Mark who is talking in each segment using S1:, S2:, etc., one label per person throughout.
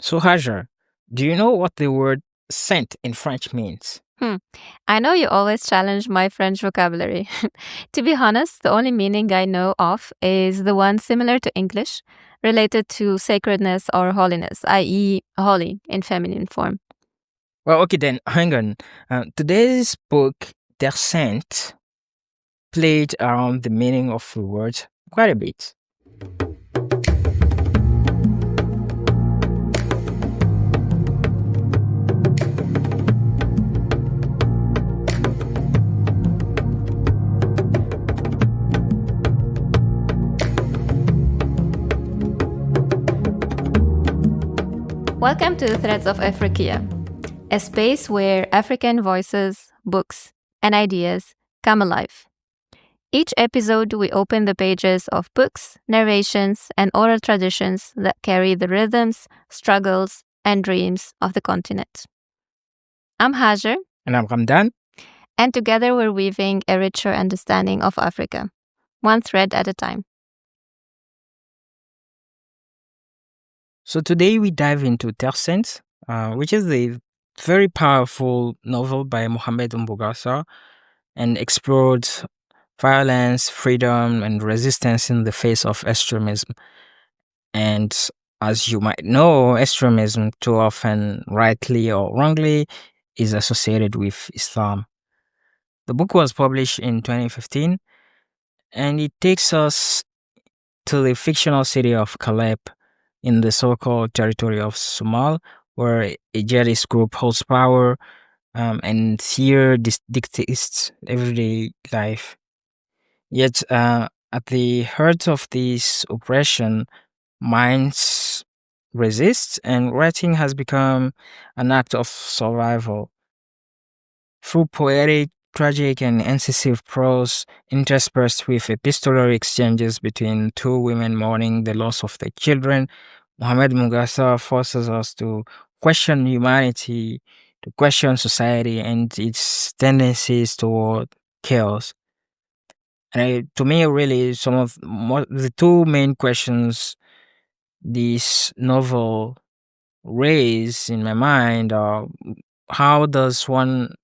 S1: So, Hajar, do you know what the word saint in French means?
S2: Hmm. I know you always challenge my French vocabulary. To be honest, the only meaning I know of is the one similar to English, related to sacredness or holiness, i.e., holy in feminine form.
S1: Well, okay, then, hang on. Today's book, Terre Ceinte, played around the meaning of the word quite a bit.
S2: Welcome to the Threads of Africa, a space where African voices, books, and ideas come alive. Each episode, we open the pages of books, narrations, and oral traditions that carry the rhythms, struggles, and dreams of the continent. I'm Hajar,
S1: And I'm Ramdan.
S2: and together we're weaving a richer understanding of Africa, one thread at a time.
S1: So today we dive into Terre Ceinte, which is a very powerful novel by Mohamed Mbougar Sarr, and explored violence, freedom, and resistance in the face of extremism. And as you might know, extremism, too often, rightly or wrongly, is associated with Islam. The book was published in 2015, and it takes us to the fictional city of Kalep in the so-called territory of Somal, where a jihadist group holds power, and here this dictates everyday life. Yet, at the heart of this oppression, minds resist, and writing has become an act of survival. Through poetic, tragic, and incisive prose, interspersed with epistolary exchanges between two women mourning the loss of their children, Mohamed Mbougar Sarr forces us to question humanity, to question society and its tendencies toward chaos. And to me, really, the two main questions this novel raise in my mind are: how does one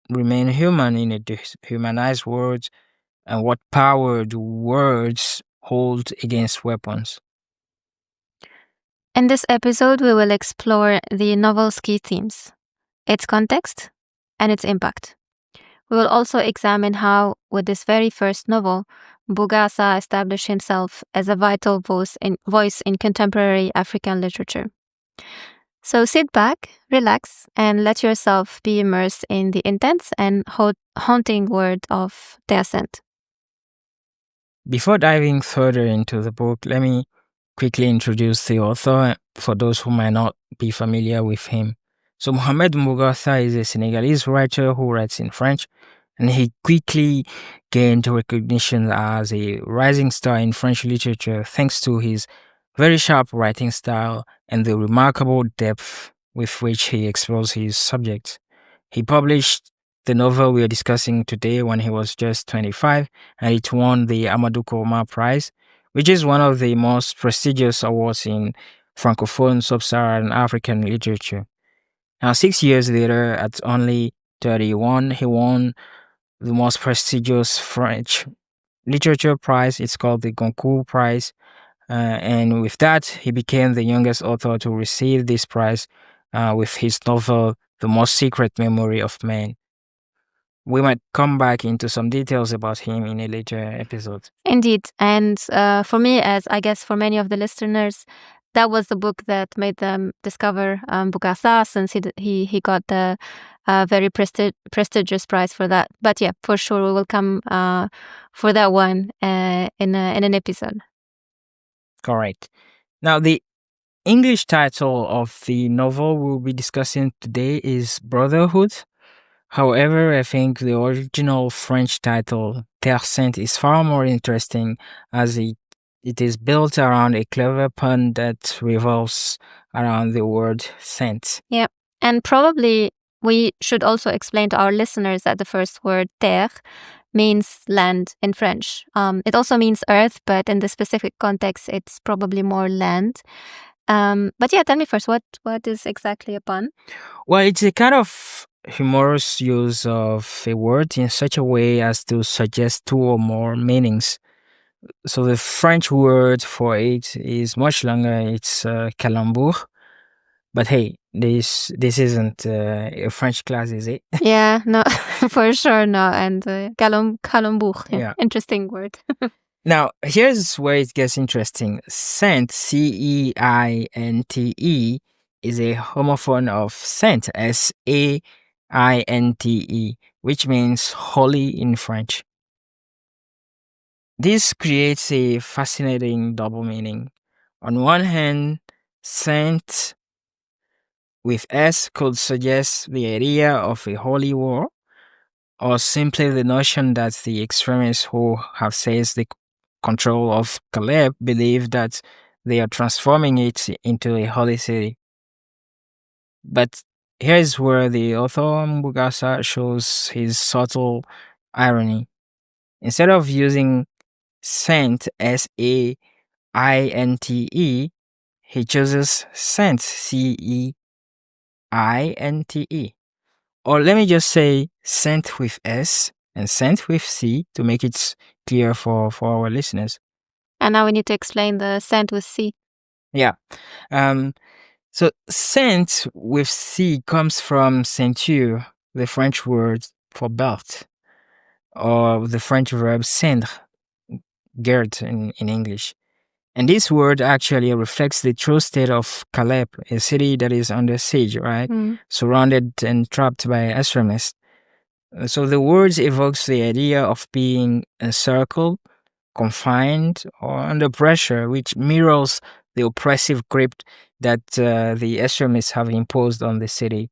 S1: remain human in a dehumanized world, and what power do words hold against weapons?
S2: In this episode, we will explore the novel's key themes, its context, and its impact. We will also examine how, with this very first novel, Mbougar Sarr established himself as a vital voice in contemporary African literature. So sit back, relax, and let yourself be immersed in the intense and haunting world of Terre Ceinte.
S1: Before diving further into the book, let me quickly introduce the author for those who might not be familiar with him. So, Mohamed Mbougar Sarr is a Senegalese writer who writes in French, and he quickly gained recognition as a rising star in French literature thanks to his very sharp writing style and the remarkable depth with which he explores his subjects. He published the novel we are discussing today when he was just 25, and it won the Amadou Kourma Prize, which is one of the most prestigious awards in Francophone sub-Saharan African literature. Now, 6 years later, at only 31, he won the most prestigious French literature prize. It's called the Goncourt Prize. And with that, he became the youngest author to receive this prize with his novel, The Most Secret Memory of Man. We might come back into some details about him in a later episode.
S2: Indeed. And for me, as I guess for many of the listeners, that was the book that made them discover Mbougar Sarr, since he got the very prestigious prize for that. But yeah, for sure, we will come for that one in an episode.
S1: Correct. Now, the English title of the novel we'll be discussing today is Brotherhood. However, I think the original French title, Terre Ceinte, is far more interesting as it is built around a clever pun that revolves around the word saint.
S2: Yeah. And probably we should also explain to our listeners that the first word, terre, means land in French. It also means earth, but in the specific context, it's probably more land. But yeah, tell me first, what is exactly a pun?
S1: Well, it's a kind of humorous use of a word in such a way as to suggest two or more meanings. So the French word for it is much longer. It's calembour. But hey, this isn't a French class, is it?
S2: Yeah, no, for sure, no. And calembour, yeah,
S1: Yeah.
S2: interesting word.
S1: Now, here's where it gets interesting. Saint, Ceinte, is a homophone of saint, Sainte, which means holy in French. This creates a fascinating double meaning. On one hand, saint with S could suggest the idea of a holy war, or simply the notion that the extremists who have seized the control of Kalep believe that they are transforming it into a holy city. But here's where the author Mbougar Sarr shows his subtle irony. Instead of using saint, Sainte, he chooses saint, Ceinte. Or let me just say sent with S and sent with C to make it clear for our listeners.
S2: And now we need to explain the scent with C.
S1: Yeah. Um, so sent with C comes from ceinture, the French word for belt, or the French verb cendre, gird in English. And this word actually reflects the true state of Kalep, a city that is under siege, right?
S2: Mm.
S1: Surrounded and trapped by extremists. So the words evokes the idea of being encircled, confined, or under pressure, which mirrors the oppressive grip that the extremists have imposed on the city.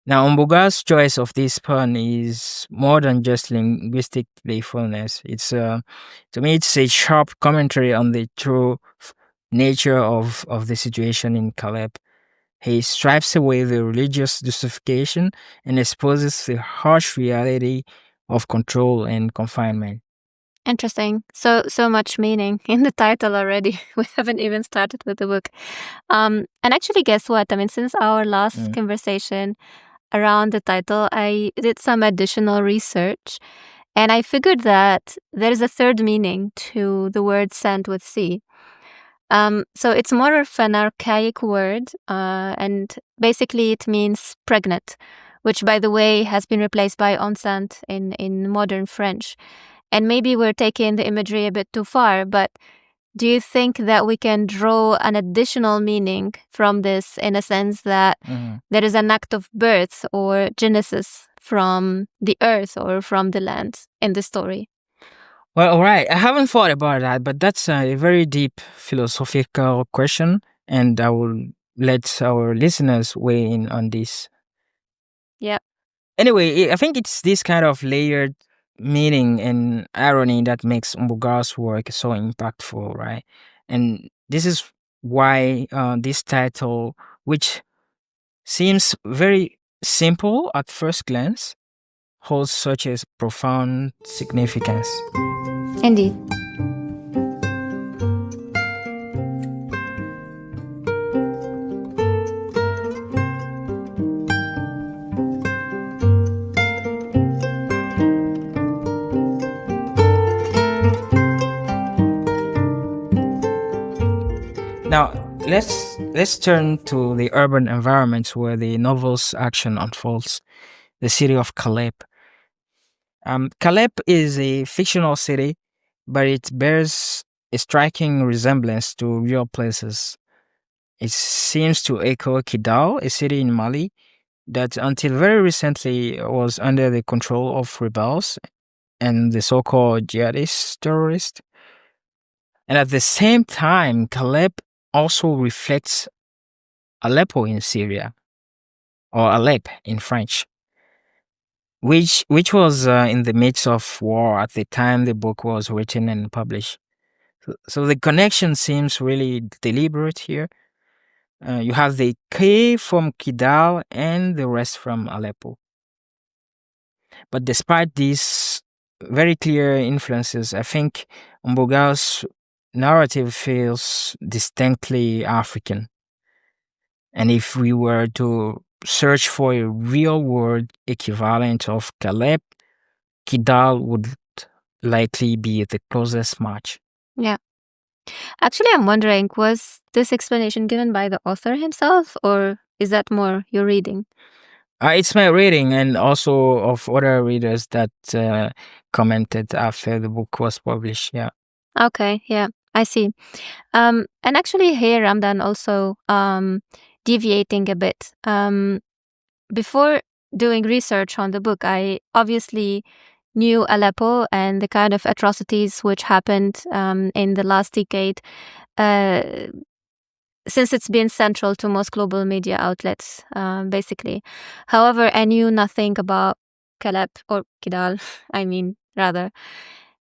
S1: Now, Umbuga's choice of this pun is more than just linguistic playfulness. To me, it's a sharp commentary on the true nature of the situation in Caleb. He stripes away the religious justification and exposes the harsh reality of control and confinement.
S2: Interesting. So much meaning in the title already. We haven't even started with the book. And actually, guess what? I mean, since our last conversation around the title, I did some additional research, and I figured that there is a third meaning to the word "sent" with C. So it's more of an archaic word, and basically it means pregnant, which, by the way, has been replaced by enceinte in modern French. And maybe we're taking the imagery a bit too far, but do you think that we can draw an additional meaning from this in a sense that there is an act of birth or genesis from the earth or from the land in the story?
S1: Well, all right. I haven't thought about that, but that's a very deep philosophical question, and I will let our listeners weigh in on this.
S2: Yeah.
S1: Anyway, I think it's this kind of layered meaning and irony that makes Mbugar's work so impactful, right? And this is why this title, which seems very simple at first glance, holds such a profound significance.
S2: Indeed.
S1: Now, let's turn to the urban environments where the novel's action unfolds. The city of Kalep. Kalep is a fictional city, but it bears a striking resemblance to real places. It seems to echo Kidal, a city in Mali that until very recently was under the control of rebels and the so-called jihadist terrorists. And at the same time, Kalep also reflects Aleppo in Syria, or Alep in French, which was in the midst of war at the time the book was written and published. So the connection seems really deliberate here. You have the K from Kidal and the rest from Aleppo. But despite these very clear influences, I think Mboga's narrative feels distinctly African. And if we were to search for a real world equivalent of Kalep, Kidal would likely be the closest match.
S2: Yeah. Actually, I'm wondering, was this explanation given by the author himself, or is that more your reading?
S1: It's my reading and also of other readers that commented after the book was published. Yeah.
S2: Okay, yeah, I see. And actually, here, Ramdan, also deviating a bit. Before doing research on the book, I obviously knew Aleppo and the kind of atrocities which happened in the last decade, uh, since it's been central to most global media outlets, basically. However, I knew nothing about Kalep or Kidal, I mean, rather.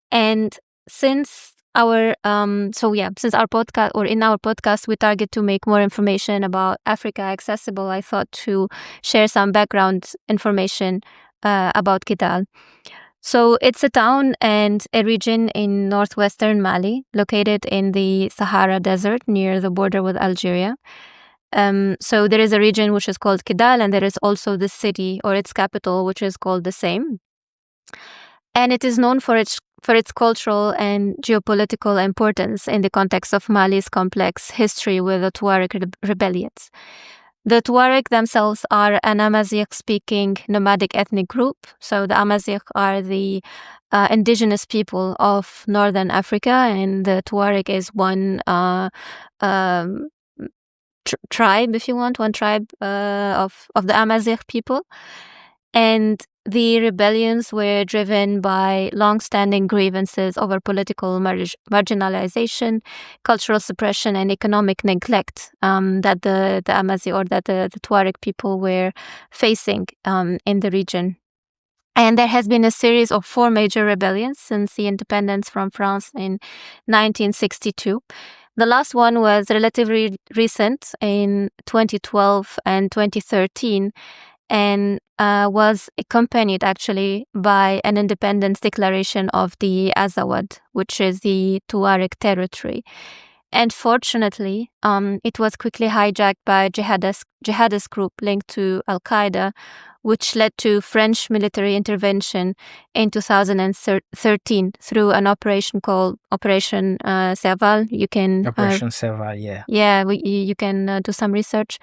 S2: And since since our podcast, or in our podcast, we target to make more information about Africa accessible, I thought to share some background information about Kidal. So it's a town and a region in northwestern Mali, located in the Sahara Desert near the border with Algeria. So there is a region which is called Kidal, and there is also the city or its capital, which is called the same. And it is known for its cultural and geopolitical importance in the context of Mali's complex history with the Tuareg rebellions. The Tuareg themselves are an Amazigh-speaking nomadic ethnic group. So the Amazigh are the indigenous people of northern Africa, and the Tuareg is one tribe, if you want, one tribe of the Amazigh people. And the rebellions were driven by long-standing grievances over political marginalization, cultural suppression, and economic neglect that the Amazigh, or that the Tuareg people were facing in the region. And there has been a series of 4 major rebellions since the independence from France in 1962. The last one was relatively recent in 2012 and 2013, and was accompanied actually by an independence declaration of the Azawad, which is the Tuareg territory. And fortunately, it was quickly hijacked by a jihadist group linked to Al-Qaeda, which led to French military intervention in 2013 through an operation called Operation Serval. You can
S1: Operation Serval, yeah.
S2: Yeah, you can do some research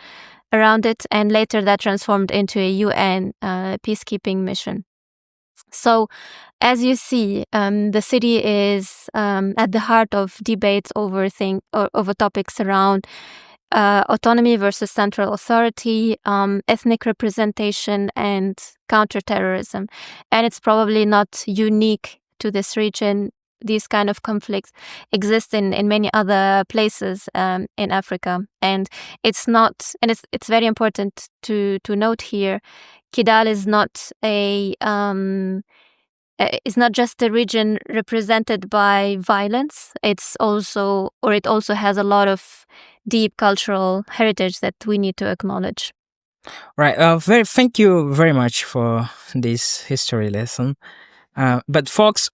S2: around it, and later that transformed into a UN peacekeeping mission. So, as you see, the city is at the heart of debates over topics around autonomy versus central authority, ethnic representation, and counterterrorism. And it's probably not unique to this region. These kind of conflicts exist in many other places in Africa, and it's very important to note here. Kidal is not it's not just a region represented by violence. It also has a lot of deep cultural heritage that we need to acknowledge.
S1: Right. Thank you very much for this history lesson. But folks,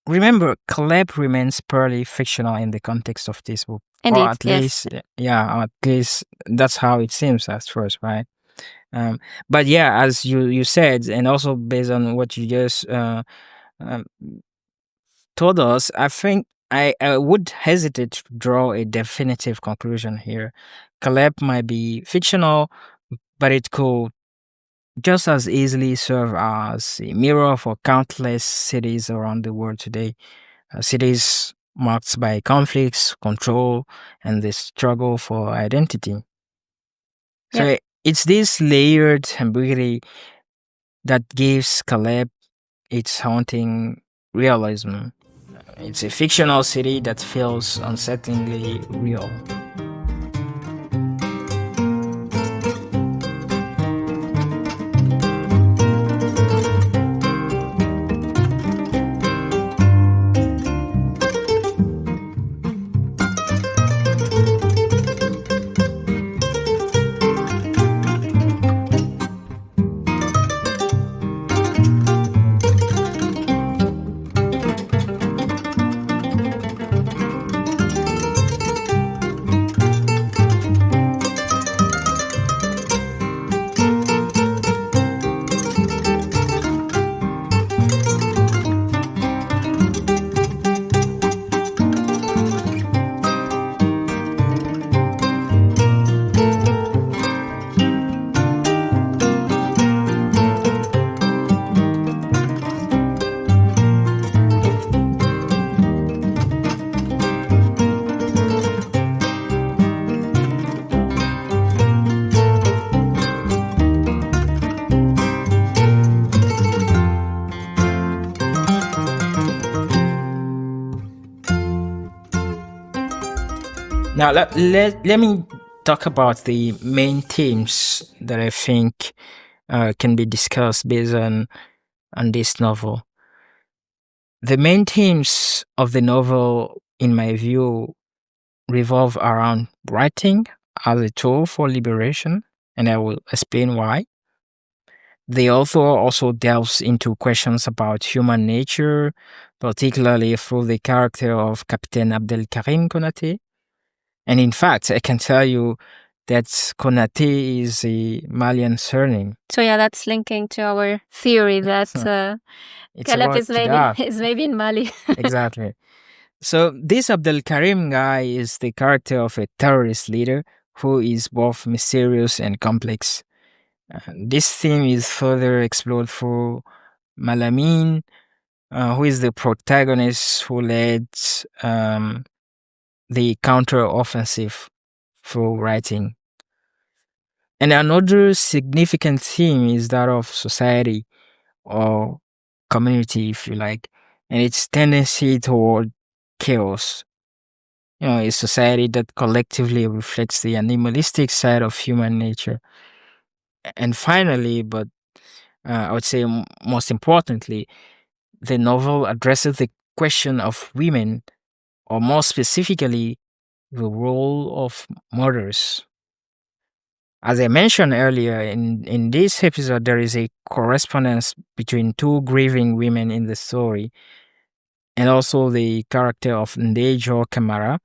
S1: remember, Kalep remains purely fictional in the context of this book.
S2: Indeed,
S1: or at least, at least that's how it seems at first, right? But yeah, as you said, and also based on what you just told us, I think I would hesitate to draw a definitive conclusion here. Kalep might be fictional, but it could just as easily serve as a mirror for countless cities around the world today. Cities marked by conflicts, control, and the struggle for identity. So it's this layered ambiguity that gives Kalep its haunting realism. It's a fictional city that feels unsettlingly real. Now, let me talk about the main themes that I think can be discussed based on this novel. The main themes of the novel, in my view, revolve around writing as a tool for liberation, and I will explain why. The author also delves into questions about human nature, particularly through the character of Captain Abdel Karim Konate. And in fact, I can tell you that Konate is a Malian surname.
S2: So yeah, that's linking to our theory that
S1: It's
S2: Kalep
S1: about that.
S2: is maybe in Mali.
S1: Exactly. So this Abdel Karim guy is the character of a terrorist leader who is both mysterious and complex. This theme is further explored through Malamine, who is the protagonist who led the counter-offensive through writing. And another significant theme is that of society or community, if you like, and its tendency toward chaos. A society that collectively reflects the animalistic side of human nature. And finally, but I would say most importantly, the novel addresses the question of women, or more specifically, the role of mothers. As I mentioned earlier, in this episode, there is a correspondence between two grieving women in the story, and also the character of Ndejo Kamara,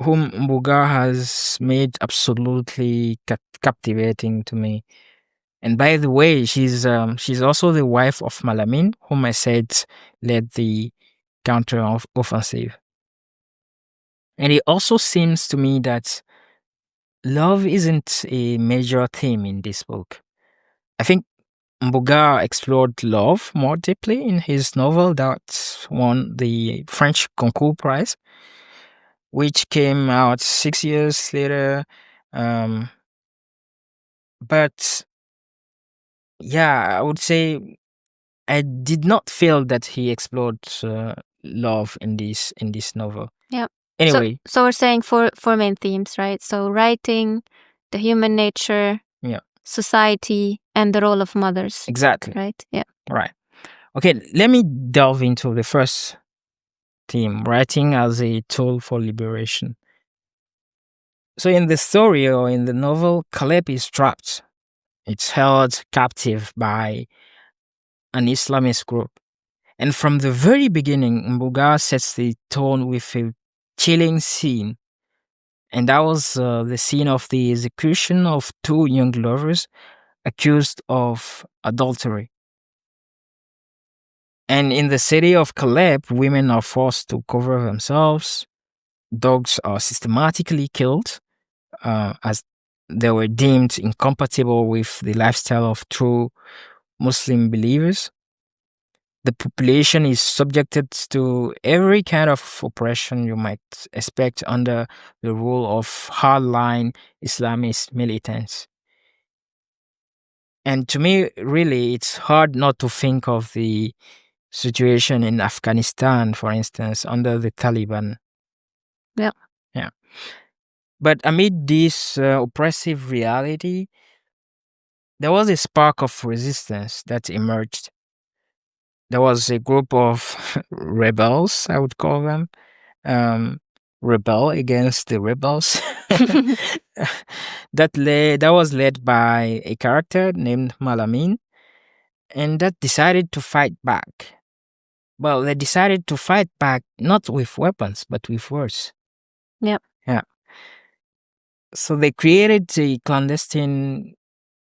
S1: whom Mbougar has made absolutely captivating to me. And by the way, she's also the wife of Malamine, whom I said led the counter offensive. And it also seems to me that love isn't a major theme in this book. I think Mbougar explored love more deeply in his novel that won the French Goncourt Prize, which came out 6 years later. Um, but yeah, I would say I did not feel that he explored love in this novel.
S2: Yeah.
S1: Anyway,
S2: So we're saying four main themes, right? So writing, the human nature,
S1: yeah,
S2: society, and the role of mothers.
S1: exactly.
S2: Right? Yeah.
S1: Right. Okay, let me delve into the first theme, writing as a tool for liberation. So in the story or in the novel, Kalep is trapped. It's held captive by an Islamist group. And from the very beginning, Mbougar sets the tone with a chilling scene. And that was the scene of the execution of two young lovers accused of adultery. And in the city of Kalep, women are forced to cover themselves. Dogs are systematically killed as they were deemed incompatible with the lifestyle of true Muslim believers. The population is subjected to every kind of oppression you might expect under the rule of hardline Islamist militants. And to me, really, it's hard not to think of the situation in Afghanistan, for instance, under the Taliban.
S2: Yeah.
S1: Yeah. But amid this oppressive reality, there was a spark of resistance that emerged. There was a group of rebels, I would call them, um, rebel against the rebels. That was led by a character named Malamine, and that decided to fight back. Well, they decided to fight back not with weapons but with words.
S2: Yeah.
S1: Yeah. So they created a clandestine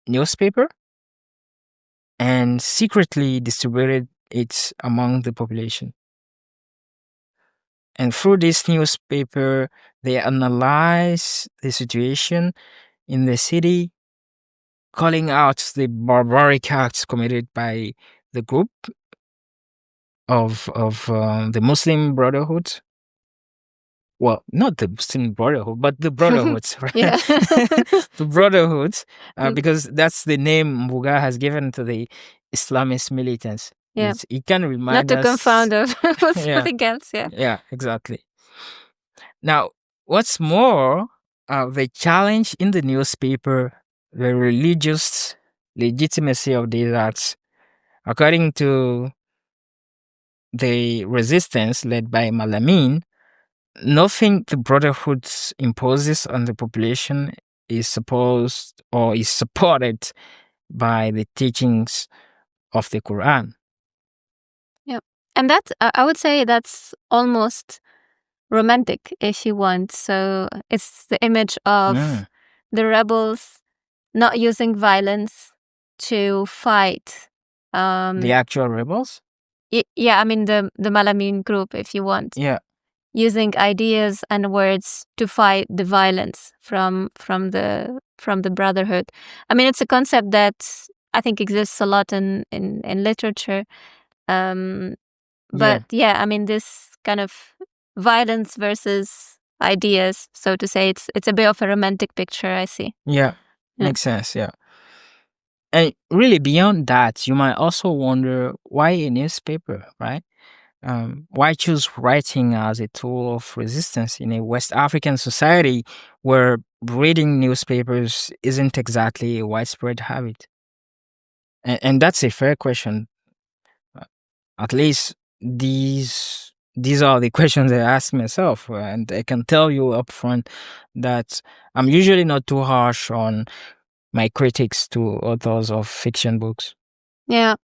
S1: newspaper and secretly distributed it among the population. And through this newspaper, they analyze the situation in the city, calling out the barbaric acts committed by the group of the Muslim Brotherhood. Well, not the Muslim Brotherhood, but the Brotherhoods, right?
S2: Yeah.
S1: The Brotherhoods, because that's the name Mbougar has given to the Islamist militants.
S2: Yeah.
S1: It can remind
S2: Not to
S1: us.
S2: confound of
S1: Yeah.
S2: something else. Yeah.
S1: Yeah, exactly. Now, what's more, the challenge in the newspaper, the religious legitimacy of these acts, according to the resistance led by Malamin, nothing the Brotherhood imposes on the population is supposed or is supported by the teachings of the Quran.
S2: Yeah. And that's, I would say that's almost romantic, if you want. So it's the image of the rebels not using violence to fight.
S1: The actual rebels?
S2: Yeah, I mean the Malamin group, if you want.
S1: Yeah.
S2: Using ideas and words to fight the violence from the Brotherhood. I mean, it's a concept that I think exists a lot in literature. But yeah, I mean, this kind of violence versus ideas, so to say, it's a bit of a romantic picture, I see.
S1: Yeah. Makes sense. Yeah. And really, beyond that, you might also wonder why a newspaper, right? Why choose writing as a tool of resistance in a West African society where reading newspapers isn't exactly a widespread habit? And that's a fair question. At least these are the questions I ask myself, and I can tell you upfront that I'm usually not too harsh on my critics to authors of fiction books.
S2: Yeah.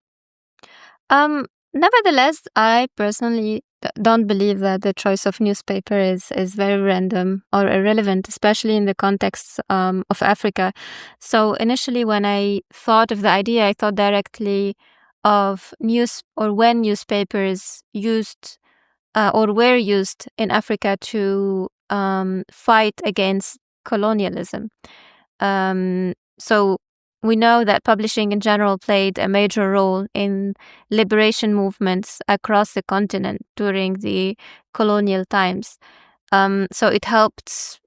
S2: Nevertheless, I personally don't believe that the choice of newspaper is very random or irrelevant, especially in the context of Africa. So initially, when I thought of the idea, I thought directly of when newspapers used or were used in Africa to fight against colonialism. So we know that publishing in general played a major role in liberation movements across the continent during the colonial times. So it helped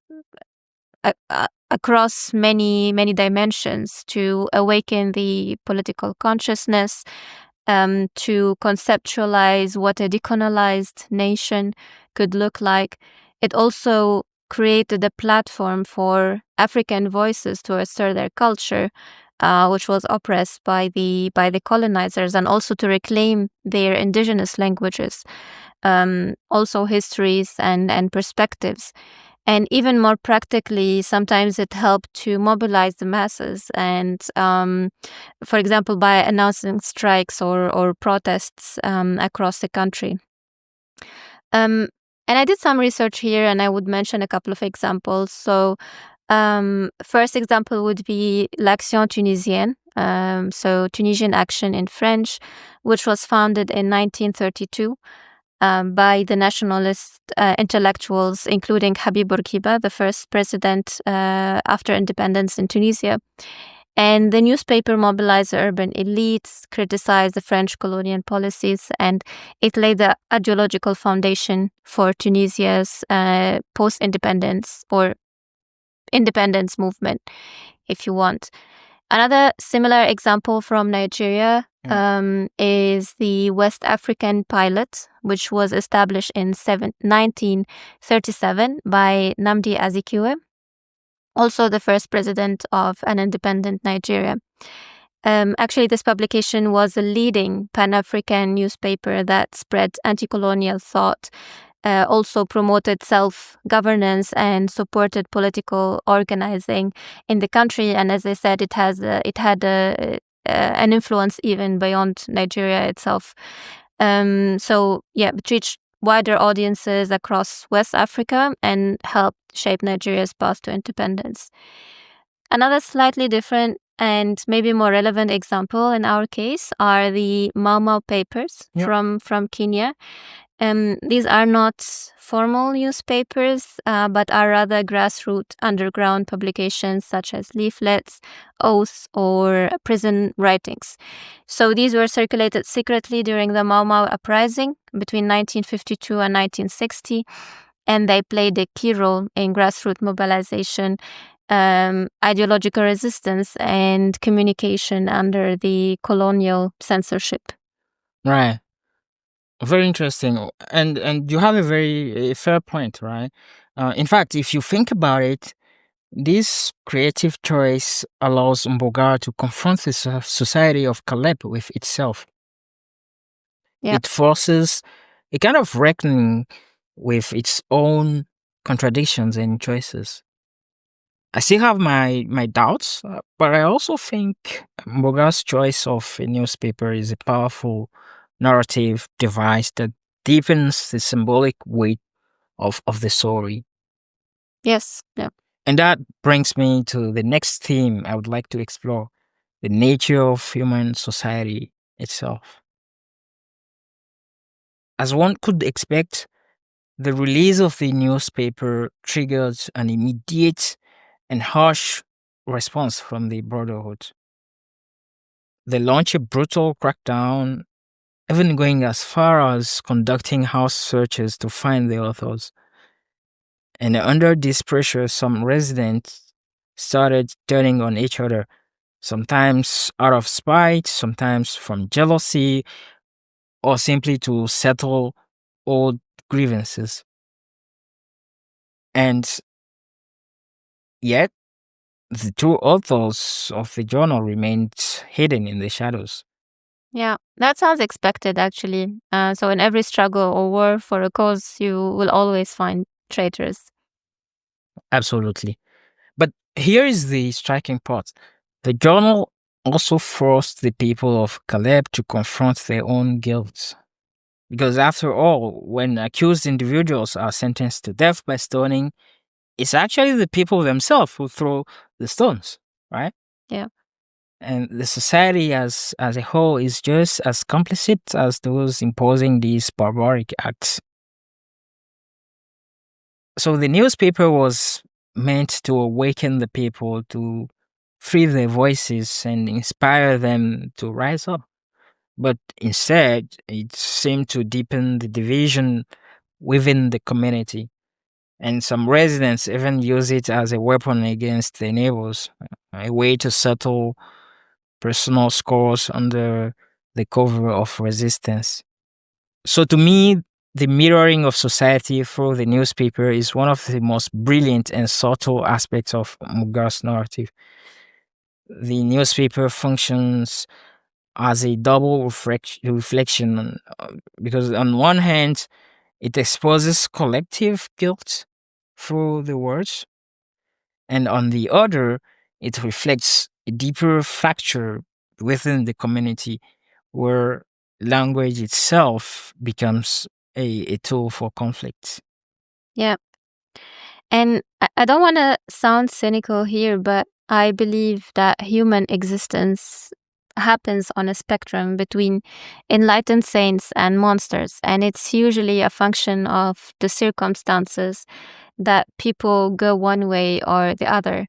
S2: across many dimensions to awaken the political consciousness, to conceptualize what a decolonized nation could look like. It also created a platform for African voices to assert their culture, which was oppressed by the colonizers, and also to reclaim their indigenous languages, also histories and perspectives. And even more practically, sometimes it helped to mobilize the masses, and for example, by announcing strikes or protests across the country. And I did some research here, and I would mention a couple of examples. So first example would be l'Action tunisienne, so Tunisian Action in French, which was founded in 1932 by the nationalist intellectuals, including Habib Bourguiba, the first president after independence in Tunisia. And the newspaper mobilized the urban elites, criticized the French colonial policies, and it laid the ideological foundation for Tunisia's post-independence or independence movement, if you want. Another similar example from Nigeria is the West African Pilot, which was established in 1937 by Nnamdi Azikiwe, also the first president of an independent Nigeria. Actually, this publication was a leading Pan-African newspaper that spread anti-colonial thought, also promoted self-governance and supported political organizing in the country. And as I said, it had an influence even beyond Nigeria itself. So yeah, it reached wider audiences across West Africa and helped shape Nigeria's path to independence. Another slightly different and maybe more relevant example in our case are the Mau Mau papers from Kenya. These are not formal newspapers, but are rather grassroots underground publications such as leaflets, oaths, or prison writings. So these were circulated secretly during the Mau Mau uprising between 1952 and 1960, and they played a key role in grassroots mobilization, ideological resistance, and communication under the colonial censorship.
S1: Right. Very interesting. And you have a very fair point, right? In fact, if you think about it, this creative choice allows Mbogar to confront the society of Kalep with itself.
S2: Yeah.
S1: It forces a kind of reckoning with its own contradictions and choices. I still have my doubts, but I also think Mbogar's choice of a newspaper is a powerful narrative device that deepens the symbolic weight of the story.
S2: Yes. Yeah.
S1: And that brings me to the next theme I would like to explore: the nature of human society itself. As one could expect, the release of the newspaper triggered an immediate and harsh response from the Brotherhood. They launched a brutal crackdown, even going as far as conducting house searches to find the authors. And under this pressure, some residents started turning on each other, sometimes out of spite, sometimes from jealousy, or simply to settle old grievances. And yet, the two authors of the journal remained hidden in the shadows.
S2: Yeah. That sounds expected, actually. So, in every struggle or war for a cause, you will always find traitors.
S1: Absolutely. But here is the striking part: the journal also forced the people of Caleb to confront their own guilt. Because after all, when accused individuals are sentenced to death by stoning, it's actually the people themselves who throw the stones, right?
S2: Yeah.
S1: And the society as a whole is just as complicit as those imposing these barbaric acts. So the newspaper was meant to awaken the people, to free their voices and inspire them to rise up. But instead, it seemed to deepen the division within the community. And some residents even use it as a weapon against their neighbors, a way to settle personal scores under the cover of resistance. So to me, the mirroring of society through the newspaper is one of the most brilliant and subtle aspects of Mugar's narrative. The newspaper functions as a double reflection because, on one hand, it exposes collective guilt through the words, and on the other, it reflects a deeper fracture within the community where language itself becomes a tool for conflict.
S2: Yeah. And I don't want to sound cynical here, but I believe that human existence happens on a spectrum between enlightened saints and monsters. And it's usually a function of the circumstances that people go one way or the other.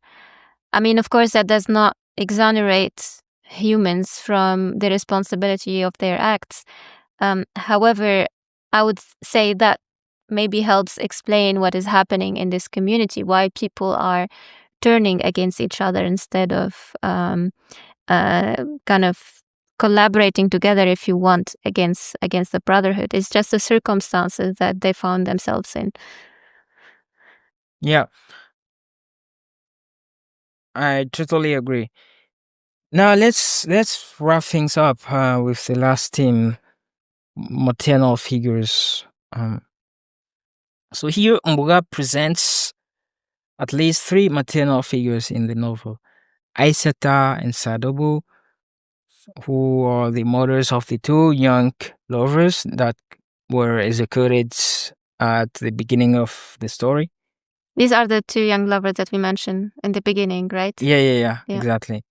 S2: I mean, of course, that does not exonerate humans from the responsibility of their acts. However, I would say that maybe helps explain what is happening in this community, why people are turning against each other instead of kind of collaborating together, if you want, against the brotherhood. It's just the circumstances that they found themselves in.
S1: Yeah, I totally agree. Now let's wrap things up with the last theme: maternal figures. Um, so here, Mbuga presents at least three maternal figures in the novel: Aisata and Sadobu, who are the mothers of the two young lovers that were executed at the beginning of the story.
S2: These are the two young lovers that we mentioned in the beginning, right?
S1: Yeah,
S2: Yeah.
S1: exactly.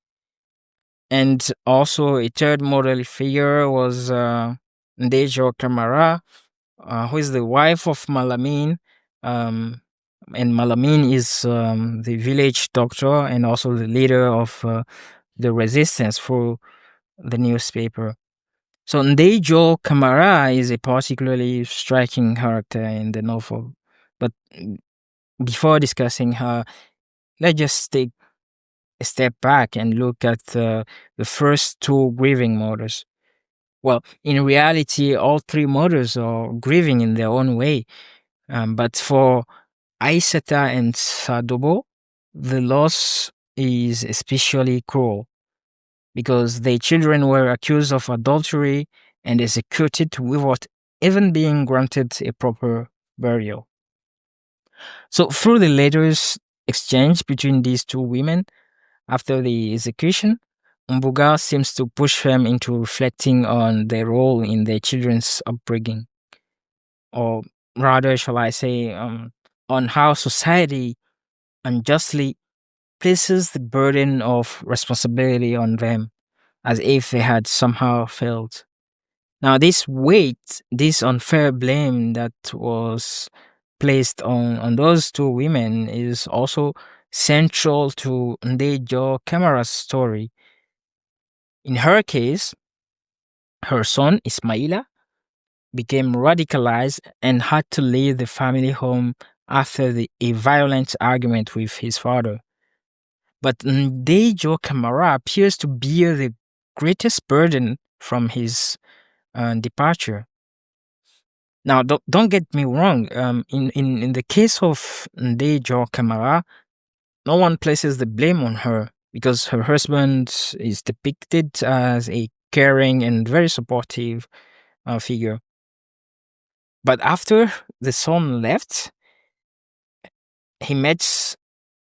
S1: And also a third model figure was Ndejo Kamara, who is the wife of Malamin. Um, and Malamin is the village doctor and also the leader of the resistance for the newspaper. So Ndejo Kamara is a particularly striking character in the novel. But before discussing her, let's just take a step back and look at the first two grieving mothers. Well, in reality, all three mothers are grieving in their own way. But for Aissata and Sadobo, the loss is especially cruel because their children were accused of adultery and executed without even being granted a proper burial. So, through the letters exchanged between these two women after the execution, Mbougar seems to push them into reflecting on their role in their children's upbringing, or rather, shall I say, on how society unjustly places the burden of responsibility on them as if they had somehow failed. Now, this weight, this unfair blame that was placed on those two women is also central to Ndejo Kamara's story. In her case, her son Ismaila became radicalized and had to leave the family home after a violent argument with his father. But Ndejo Kamara appears to bear the greatest burden from his departure. Now, don't get me wrong. In the case of Ndejo Kamara, no one places the blame on her because her husband is depicted as a caring and very supportive figure. But after the son left, he met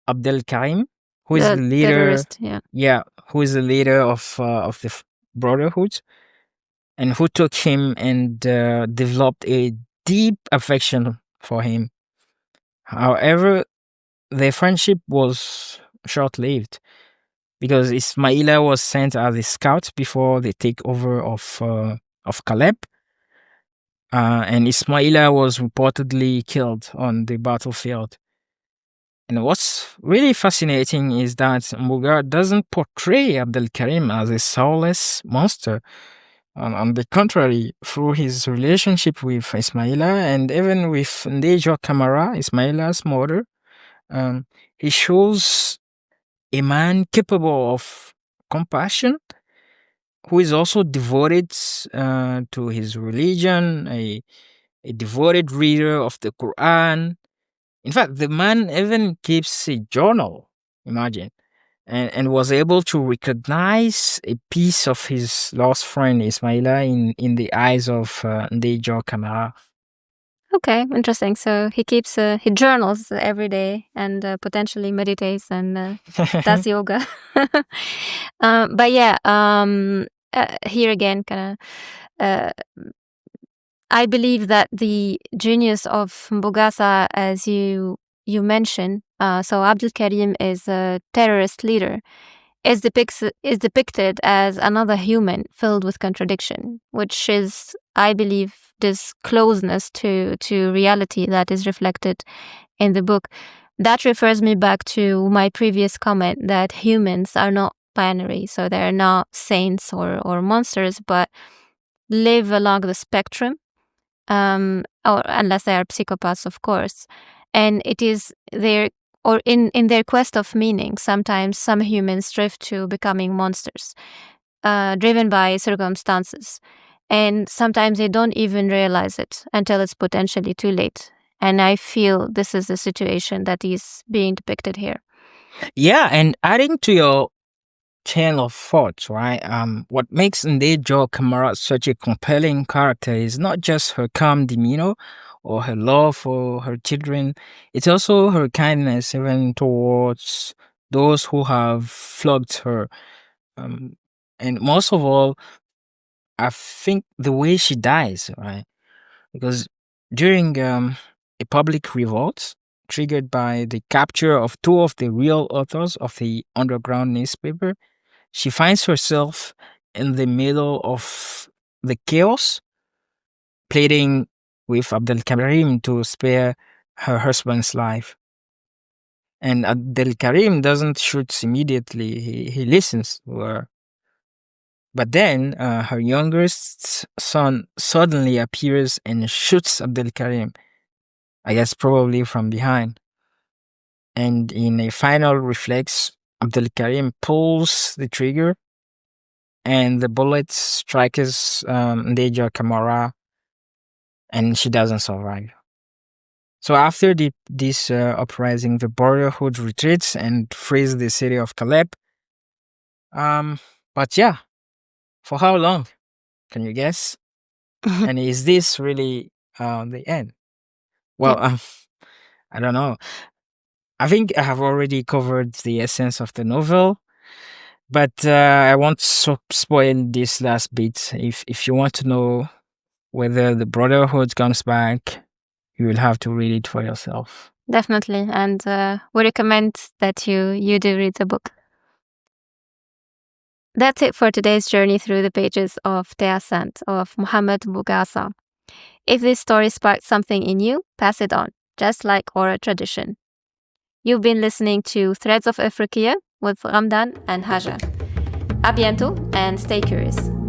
S1: Abdel Karim, who is the
S2: The
S1: leader.
S2: terrorist, yeah.
S1: Yeah, who is the leader of the Brotherhood, and who took him and developed a deep affection for him. However, their friendship was short-lived because Ismaila was sent as a scout before the takeover of Kalep, and Ismaila was reportedly killed on the battlefield. And what's really fascinating is that Mbougar doesn't portray Abdel Karim as a soulless monster. On the contrary, through his relationship with Ismaila and even with Ndejo Kamara, Ismaila's mother, um, he shows a man capable of compassion who is also devoted to his religion, a devoted reader of the Quran. In fact, the man even keeps a journal, imagine, and was able to recognize a piece of his lost friend Ismaila in the eyes of Ndejo Kamara.
S2: Okay, interesting. So he journals every day and potentially meditates and does yoga. But yeah, here again, kind of, I believe that the genius of Mbogasa, as you mentioned, so Abdul Karim is a terrorist leader, is depicted as another human filled with contradiction, which is, I believe, this closeness to reality that is reflected in the book. That refers me back to my previous comment that humans are not binary, so they're not saints or monsters, but live along the spectrum, or unless they are psychopaths, of course. And it is their or in their quest of meaning, sometimes some humans drift to becoming monsters, driven by circumstances. And sometimes they don't even realize it until it's potentially too late. And I feel this is the situation that is being depicted here.
S1: Yeah, and adding to your chain of thought, right? What makes Ndejo Kamara such a compelling character is not just her calm demeanor or her love for her children, it's also her kindness even towards those who have flogged her. Um, and most of all, I think the way she dies, right? Because during a public revolt triggered by the capture of two of the real authors of the underground newspaper, she finds herself in the middle of the chaos, pleading with Abdel Karim to spare her husband's life. And Abdel Karim doesn't shoot immediately, he listens to her. But then her youngest son suddenly appears and shoots Abdel Karim, I guess probably from behind. And in a final reflex, Abdel Karim pulls the trigger and the bullet strikes Ndeja Kamara and she doesn't survive. So after this uprising, the Brotherhood retreats and frees the city of Kalep. Um, but yeah, for how long? Can you guess? And is this really the end?
S2: Yeah,
S1: Well, I don't know. I think I have already covered the essence of the novel, but I won't spoil this last bit. If you want to know whether the Brotherhood comes back, you will have to read it for yourself.
S2: definitely. And we recommend that you do read the book. That's it for today's journey through the pages of Terre Ceinte of Mohamed Mbougar Sarr. If this story sparked something in you, pass it on, just like oral tradition. You've been listening to Threads of Africa with Ramdan and Hajar. À bientôt and stay curious.